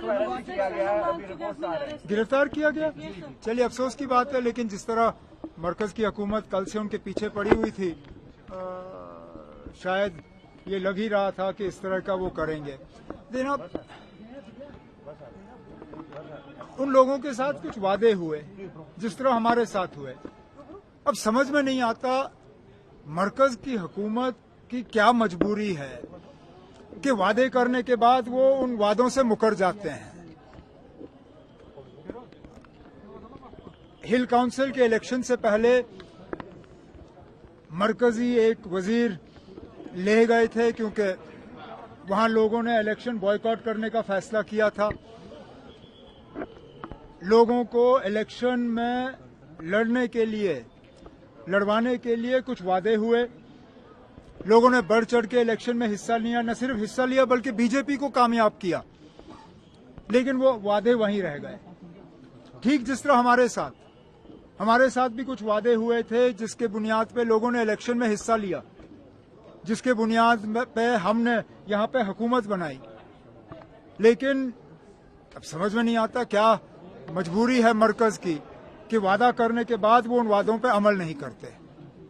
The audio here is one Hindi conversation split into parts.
किया गया है, अभी रिपोर्ट आ रही है। गिरफ्तार किया गया। चलिए अफसोस की बात है, लेकिन जिस तरह मरकज की हुकूमत कल से उनके पीछे पड़ी हुई थी, शायद ये लग ही रहा था कि इस तरह का वो करेंगे। लेकिन अब उन लोगों के साथ कुछ वादे हुए जिस तरह हमारे साथ हुए। अब समझ में नहीं आता मरकज की हुकूमत की क्या मजबूरी है कि वादे करने के बाद वो उन वादों से मुकर जाते हैं। हिल काउंसिल के इलेक्शन से पहले मरकजी एक वजीर ले गए थे क्योंकि वहां लोगों ने इलेक्शन बॉयकॉट करने का फैसला किया था। लोगों को इलेक्शन में लड़वाने के लिए कुछ वादे हुए। लोगों ने बढ़ चढ़ के इलेक्शन में हिस्सा लिया, न सिर्फ हिस्सा लिया बल्कि बीजेपी को कामयाब किया। लेकिन वो वादे वहीं रह गए। ठीक जिस तरह हमारे साथ भी कुछ वादे हुए थे जिसके बुनियाद पे लोगों ने इलेक्शन में हिस्सा लिया, जिसके बुनियाद पे हमने यहां पे हुकूमत बनाई। लेकिन अब समझ में नहीं आता क्या मजबूरी है मरकज की कि वादा करने के बाद वो उन वादों पे अमल नहीं करते।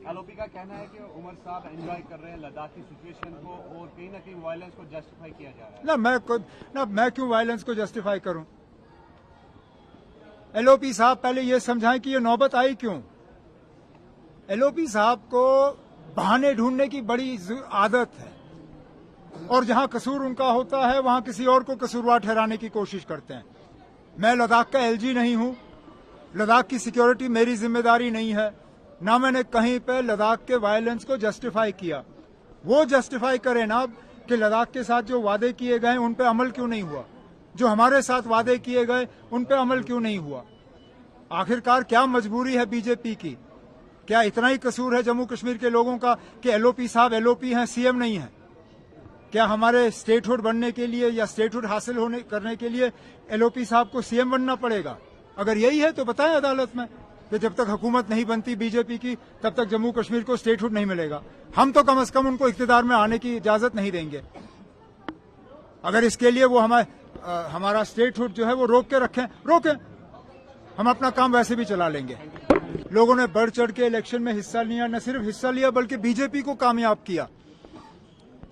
एलओपी का कहना है कि उमर साहब एंजॉय कर रहे हैं लद्दाख की सिचुएशन को और कहीं ना कहीं वायलेंस को जस्टिफाई किया जा रहा है। मैं क्यों वायलेंस को जस्टिफाई करूं? एलओपी साहब पहले ये समझाएं कि ये नौबत आई क्यों। एलओपी साहब को बहाने ढूंढने की बड़ी आदत है और जहां कसूर उनका होता है वहां किसी और को कसूरवार ठहराने की कोशिश करते हैं। मैं लद्दाख का एलजी नहीं हूं, लद्दाख की सिक्योरिटी मेरी जिम्मेदारी नहीं है, ना मैंने कहीं पे लद्दाख के वायलेंस को जस्टिफाई किया। वो जस्टिफाई करे ना कि लद्दाख के साथ जो वादे किए गए उन पे अमल क्यों नहीं हुआ, जो हमारे साथ वादे किए गए उन पे अमल क्यों नहीं हुआ। आखिरकार क्या मजबूरी है बीजेपी की? क्या इतना ही कसूर है जम्मू कश्मीर के लोगों का कि एलओपी साहब एलओपी हैं, सीएम नहीं है? क्या हमारे स्टेटहुड बनने के लिए या स्टेटहुड हासिल करने के लिए एलओपी साहब को सीएम बनना पड़ेगा? अगर यही है तो बताएं अदालत में कि जब तक हुकूमत नहीं बनती बीजेपी की तब तक जम्मू कश्मीर को स्टेटहुड नहीं मिलेगा। हम तो कम से कम उनको इख्तियार में आने की इजाजत नहीं देंगे। अगर इसके लिए वो हमारा स्टेटहुड जो है वो रोकें, हम अपना काम वैसे भी चला लेंगे। लोगों ने बढ़ चढ़ के इलेक्शन में हिस्सा लिया, न सिर्फ हिस्सा लिया बल्कि बीजेपी को कामयाब किया।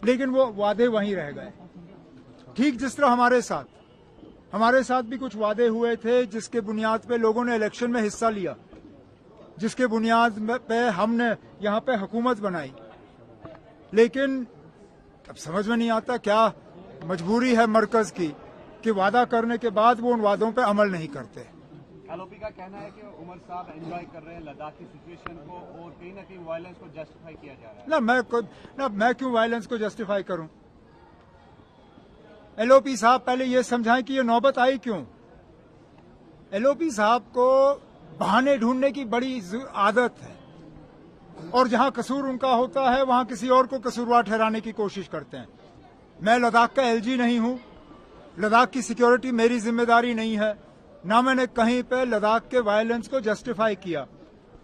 लेकिन वो वादे वहीं रह गए। ठीक जिस तरह हमारे साथ भी कुछ वादे हुए थे जिसके बुनियाद पे लोगों ने इलेक्शन में हिस्सा लिया, जिसके बुनियाद पे हमने यहां पे हुकूमत बनाई। लेकिन अब समझ में नहीं आता क्या मजबूरी है मरकज की कि वादा करने के बाद वो उन वादों पे अमल नहीं करते। एलओपी का कहना है कि उमर साहब एंजॉय कर रहे हैं लद्दाख की सिचुएशन को और कहीं ना कहीं वायलेंस को जस्टिफाई किया जा रहा है। मैं क्यों वायलेंस को जस्टिफाई करूं? एलओपी साहब पहले ये समझाएं कि ये नौबत आई क्यों। एलओपी साहब को बहाने ढूंढने की बड़ी आदत है और जहां कसूर उनका होता है वहां किसी और को कसूरवार ठहराने की कोशिश करते हैं। मैं लद्दाख का एलजी नहीं हूं, लद्दाख की सिक्योरिटी मेरी जिम्मेदारी नहीं है, ना मैंने कहीं पे लद्दाख के वायलेंस को जस्टिफाई किया।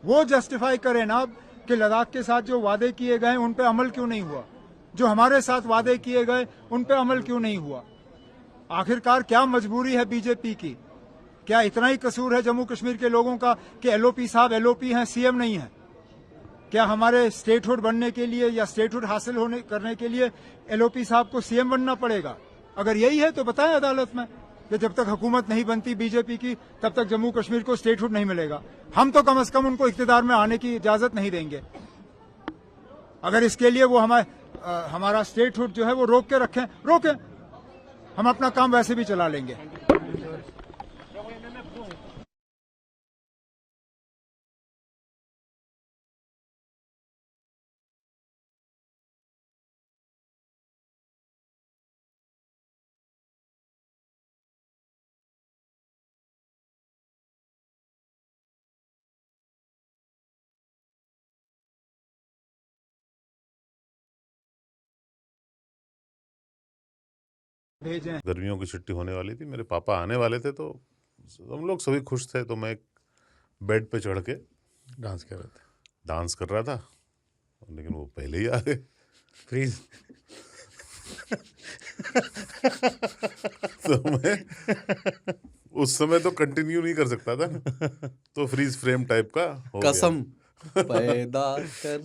वो जस्टिफाई करे ना कि लद्दाख के साथ जो वादे किए गए उन पे अमल क्यों नहीं हुआ, जो हमारे साथ वादे किए गए उन पे अमल क्यों नहीं हुआ। आखिरकार क्या मजबूरी है बीजेपी की? क्या इतना ही कसूर है जम्मू कश्मीर के लोगों का कि एलओपी साहब एलओपी हैं, सीएम नहीं है? क्या हमारे स्टेटहुड बनने के लिए या स्टेटहुड हासिल करने के लिए एलओपी साहब को सीएम बनना पड़ेगा? अगर यही है तो बताएं अदालत में कि जब तक हुकूमत नहीं बनती बीजेपी की तब तक जम्मू कश्मीर को स्टेटहुड नहीं मिलेगा। हम तो कम से कम उनको इख्तियार में आने की इजाजत नहीं देंगे। अगर इसके लिए वो हमारा स्टेटहुड जो है वो रोकें, हम अपना काम वैसे भी चला लेंगे। भेजें। गर्मियों की छुट्टी होने वाली थी, मेरे पापा आने वाले थे, तो हम लोग सभी खुश थे। तो मैं एक बेड पे चढ़ के डांस कर रहा था, लेकिन वो पहले ही आ गए। फ्रीज तो मैं उस समय तो कंटिन्यू नहीं कर सकता था ना, तो फ्रीज फ्रेम टाइप का हो गया। कसम पैदा कर